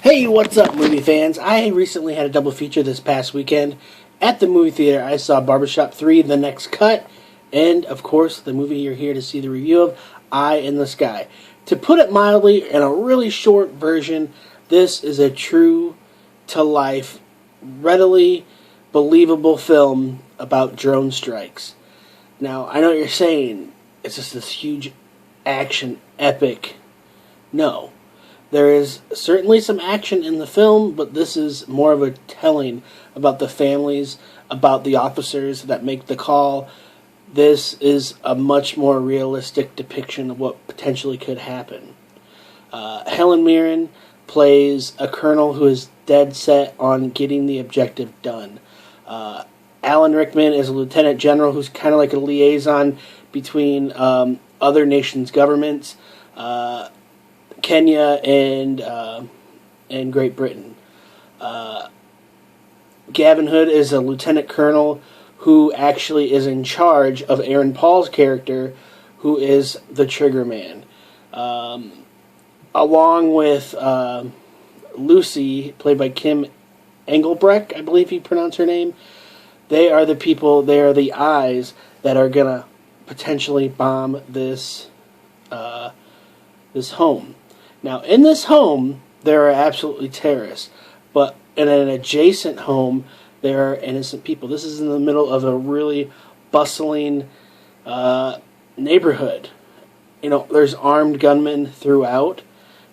Hey, what's up, movie fans? I recently had a double feature this past weekend. At the movie theater, I saw Barbershop 3, The Next Cut, and, of course, the movie you're here to see the review of, Eye in the Sky. To put it mildly, in a really short version, this is a true-to-life, readily believable film about drone strikes. Now, I know what you're saying, it's just this huge action epic. No. There is certainly some action in the film, but this is more of a telling about the families, about the officers that make the call. This is a much more realistic depiction of what potentially could happen. Helen Mirren plays a colonel who is dead set on getting the objective done. Alan Rickman is a lieutenant general who's kind of like a liaison between other nations' governments. Kenya and Great Britain. Gavin Hood is a lieutenant colonel who actually is in charge of Aaron Paul's character, who is the trigger man. Along with Lucy, played by Kim Engelbrecht, I believe you pronounce her name. They are the people, they are the eyes that are going to potentially bomb this home. Now, in this home, there are absolutely terrorists, but in an adjacent home, there are innocent people. This is in the middle of a really bustling neighborhood. You know, there's armed gunmen throughout,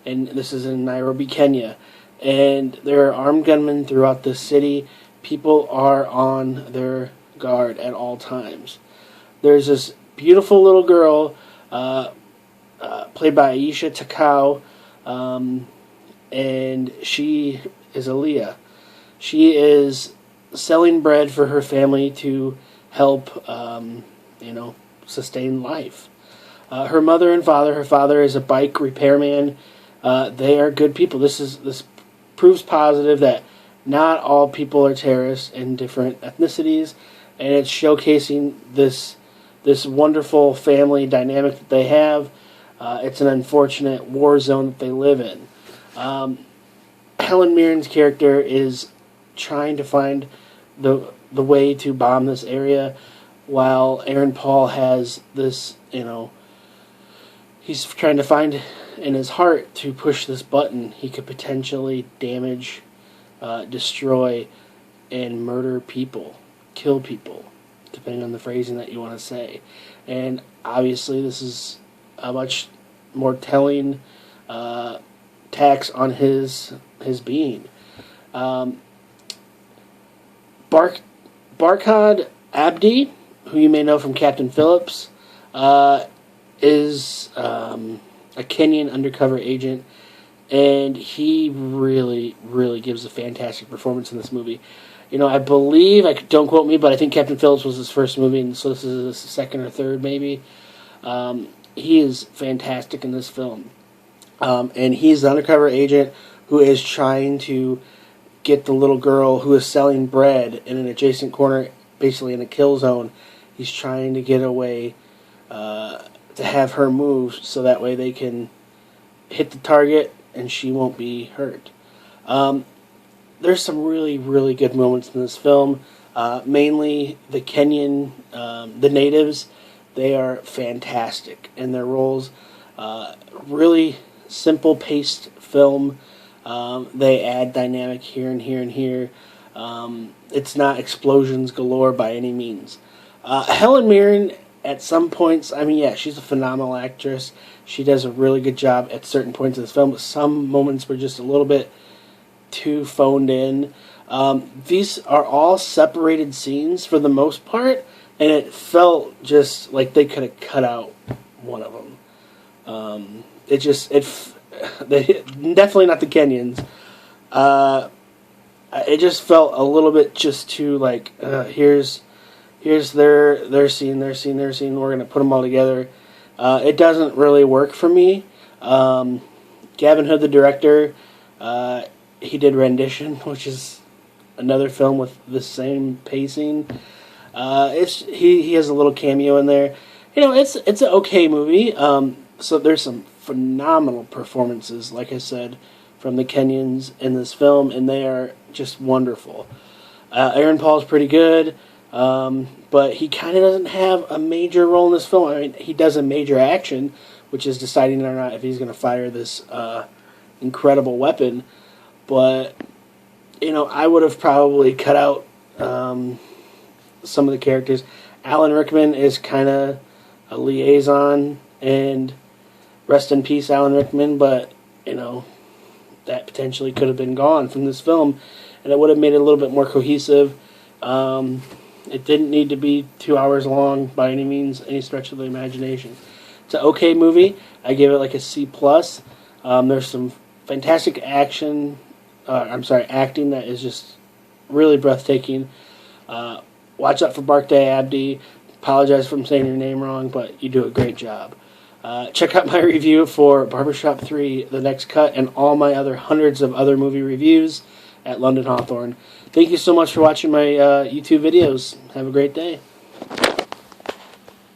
and this is in Nairobi, Kenya, and there are armed gunmen throughout the city. People are on their guard at all times. There's this beautiful little girl, played by Aisha Takao, and she is Aaliyah. She is selling bread for her family to help, sustain life. Her mother and father, her father is a bike repairman. They are good people. This proves positive that not all people are terrorists in different ethnicities, and it's showcasing this wonderful family dynamic that they have. It's an unfortunate war zone that they live in. Helen Mirren's character is trying to find the way to bomb this area, while Aaron Paul has this, he's trying to find in his heart to push this button. He could potentially damage, destroy, and murder people, kill people, depending on the phrasing that you want to say. And obviously this is a much more telling tax on his being. Barkhad Abdi, who you may know from Captain Phillips, is a Kenyan undercover agent, and he really, really gives a fantastic performance in this movie. I believe, don't quote me, but I think Captain Phillips was his first movie, and so this is his second or third, maybe. He is fantastic in this film. And he's the undercover agent who is trying to get the little girl who is selling bread in an adjacent corner, basically in a kill zone. He's trying to get away to have her move so that way they can hit the target and she won't be hurt. There's some really, really good moments in this film. Mainly the Kenyan, the natives. They are fantastic in their roles. Really simple-paced film. They add dynamic here and here and here. It's not explosions galore by any means. Helen Mirren, at some points, she's a phenomenal actress. She does a really good job at certain points of this film, but some moments were just a little bit too phoned in. These are all separated scenes for the most part, and it felt just like they could have cut out one of them. Definitely not the Kenyans. It just felt a little bit just too like, here's their scene, we're going to put them all together. It doesn't really work for me. Gavin Hood, the director, he did Rendition, which is another film with the same pacing. He has a little cameo in there. It's an okay movie. So there's some phenomenal performances, like I said, from the Kenyans in this film, and they are just wonderful. Aaron Paul's pretty good, but he kind of doesn't have a major role in this film. I mean, he does a major action, which is deciding or not if he's going to fire this incredible weapon. But, you know, I would have probably cut out some of the characters. Alan Rickman is kind of a liaison, and rest in peace, Alan Rickman, but, you know, that potentially could have been gone from this film, and it would have made it a little bit more cohesive. It didn't need to be 2 hours long by any means, any stretch of the imagination. It's an okay movie. I give it like a C+. There's some fantastic acting that is just really breathtaking. Watch out for Barclay Abdi. Apologize if I'm saying your name wrong, but you do a great job. Check out my review for Barbershop 3, The Next Cut, and all my other hundreds of other movie reviews at London Hawthorne. Thank you so much for watching my YouTube videos. Have a great day.